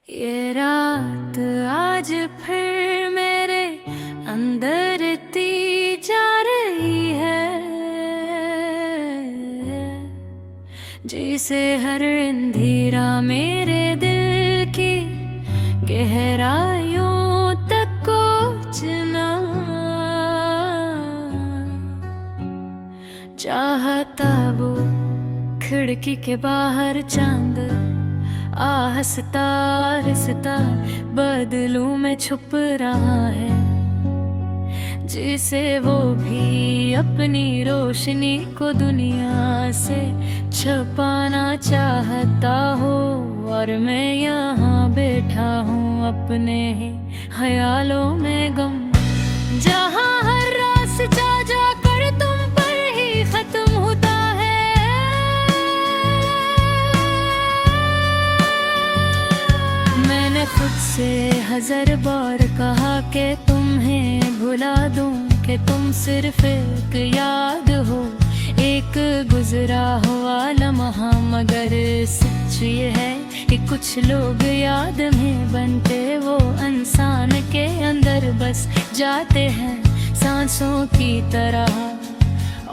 ये रात आज फिर मेरे अंदर ती जा रही है, जिसे हर अंधेरा मेरे दिल की गहराइयों तक कोचना चाहता। वो खिड़की के बाहर चांद हंसता हंसता बादलों में छुप रहा है, जिसे वो भी अपनी रोशनी को दुनिया से छुपाना चाहता हो। और मैं यहाँ बैठा हूँ अपने ही ख्यालों में गम, जहाँ हर रास्ता जाकर तुम पर ही खत्म होता है। मैंने खुद से हजार बार कहा कि तुम्हें भुला दूं, कि तुम सिर्फ एक याद हो, एक गुजरा हुआ लम्हा। मगर सच ये है कि कुछ लोग याद में बनते वो इंसान के अंदर बस जाते हैं सांसों की तरह,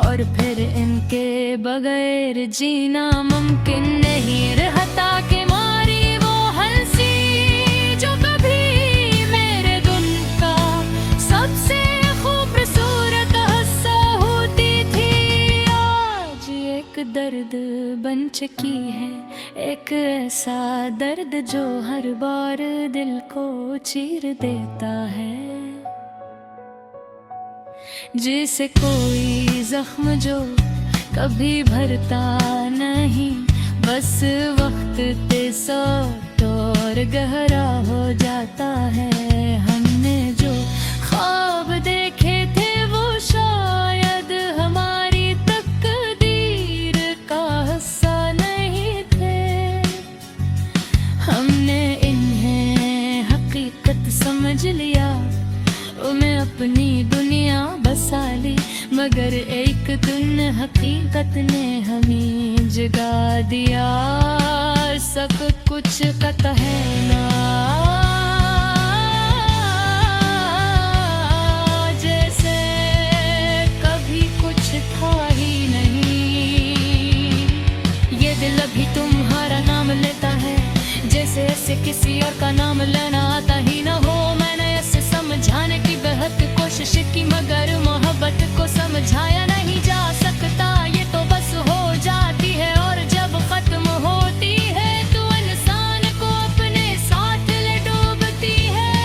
और फिर इनके बगैर जीना मुमकिन नहीं रहता। कि मारी वो हंसी जो कभी मेरे दुन का सबसे खूबसूरत हिस्सा होती थी, आज एक दर्द बन चुकी है। एक ऐसा दर्द जो हर बार दिल को चीर देता है, जिसे कोई जख्म जो कभी भरता नहीं, बस वक्त के साथ और गहरा हो जाता है। हमने जो ख्वाब देखे थे वो शायद हमारी तकदीर का हिस्सा नहीं थे, हमने इन्हें हकीकत समझ लिया, मैं अपनी दुनिया बसा ली। मगर एक दिन हकीकत ने हमें जगा दिया, सब कुछ का कहना जैसे कभी कुछ था ही नहीं। ये दिल अभी तुम्हारा नाम लेता है, जैसे ऐसे किसी और का नाम लेना आता ही न हो। मैंने ऐसे समझाने की बेहद कोशिश की, मगर मोहब्बत को समझाया नहीं जा सकता। ये तो बस हो जाती है, और जब खत्म होती है तो इंसान को अपने साथ ले डूबती है।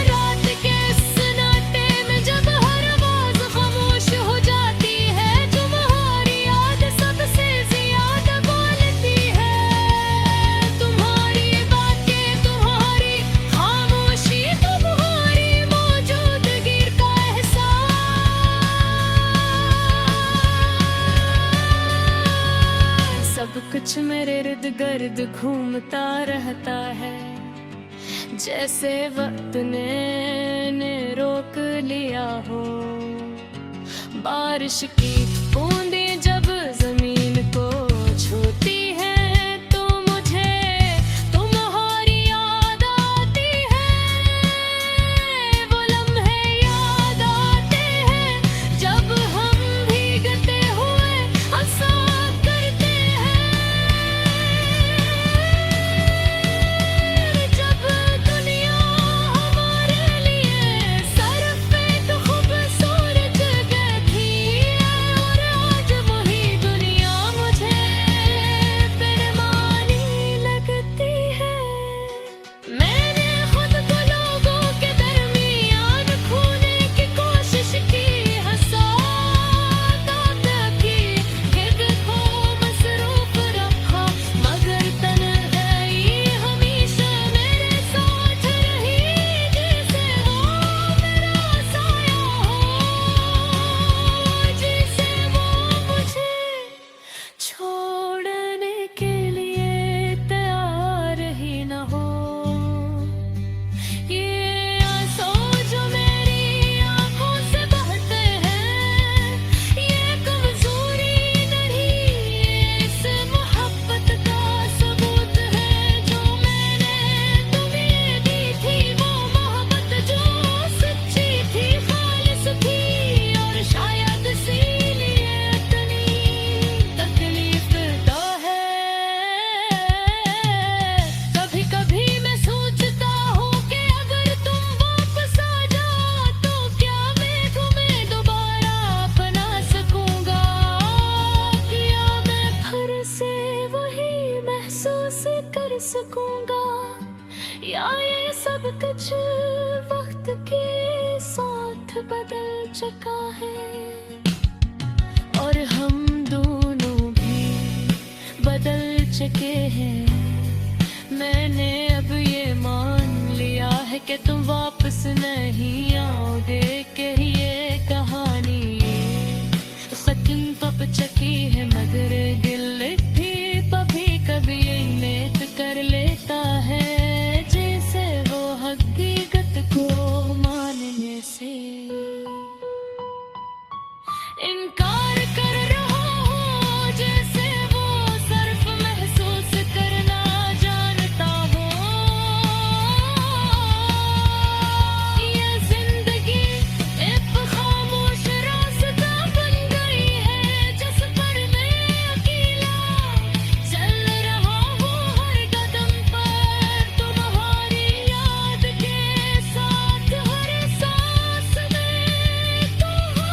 रात के सन्नाटे में जब हर आवाज खामोश हो जाती है, तुम्हारी याद सबसे ज्यादा बोलती है। तुम्हारी बातें, तुम्हारी खामोशी, तुम्हारी मौजूदगी का एहसास, सब कुछ मेरे इर्द गिर्द घूमता रहता है, जैसे वक्त ने रोक लिया हो। बारिश की बूंदें जब जमीन को छूती है तो मुझे तुम्हारी याद आती है। वो लम्हे याद आते हैं जब हम भीगते हुए हंसा करते हैं, जब दुनिया हमारे लिए सरफेद खूबसूरत जगह थी, और आज वही दुनिया कैसे कर सकूंगा, या ये सब कुछ वक्त के साथ बदल चुका है, और हम दोनों भी बदल चुके हैं। मैंने अब ये मान लिया है कि तुम वापस नहीं आओगे, कि ये कहानी खत्म कब चकी है, मगर दिल भी कभी कभी उम्मीद कर लेता है, जैसे वो हकीकत को मानने से इनकार कर रहा हो, जैसे वो सिर्फ महसूस करना जानता हो। ये जिंदगी एक खामोश रास्ता बन गई है, जिस पर मैं अकेला चल रहा हूँ हर कदम पर, तुम्हारी याद के साथ हर सांस में तो हो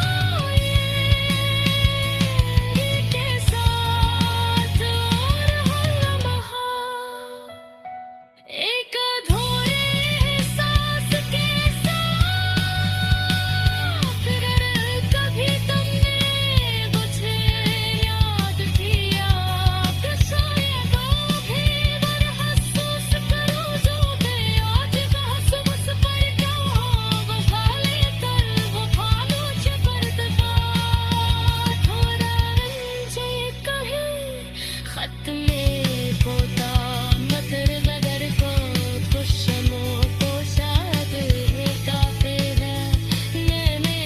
ये के साथ, और हर लम्हा एक अधूरे एहसास के साथ। अगर कभी तुमने मुझे याद किया, तो शायद भी महसूस करूं जो मैं आज महसूस पर क्या हो, वफा लेकर वफा मुझे पर दबा, थोड़ा मुझे कहे खत में पोता मगर मगर को खुशमो को शायद काफी है। मैंने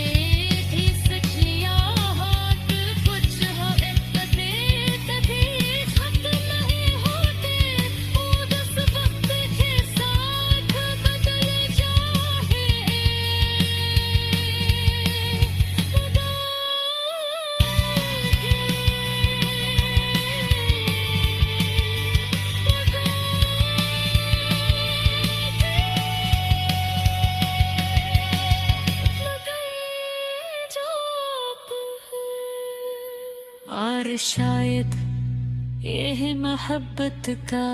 भी सीख लिया हाथ कुछ हो कभी कभी खत नहीं होते, उस वक्त के साथ बदल जाए और शायद यह मोहब्बत का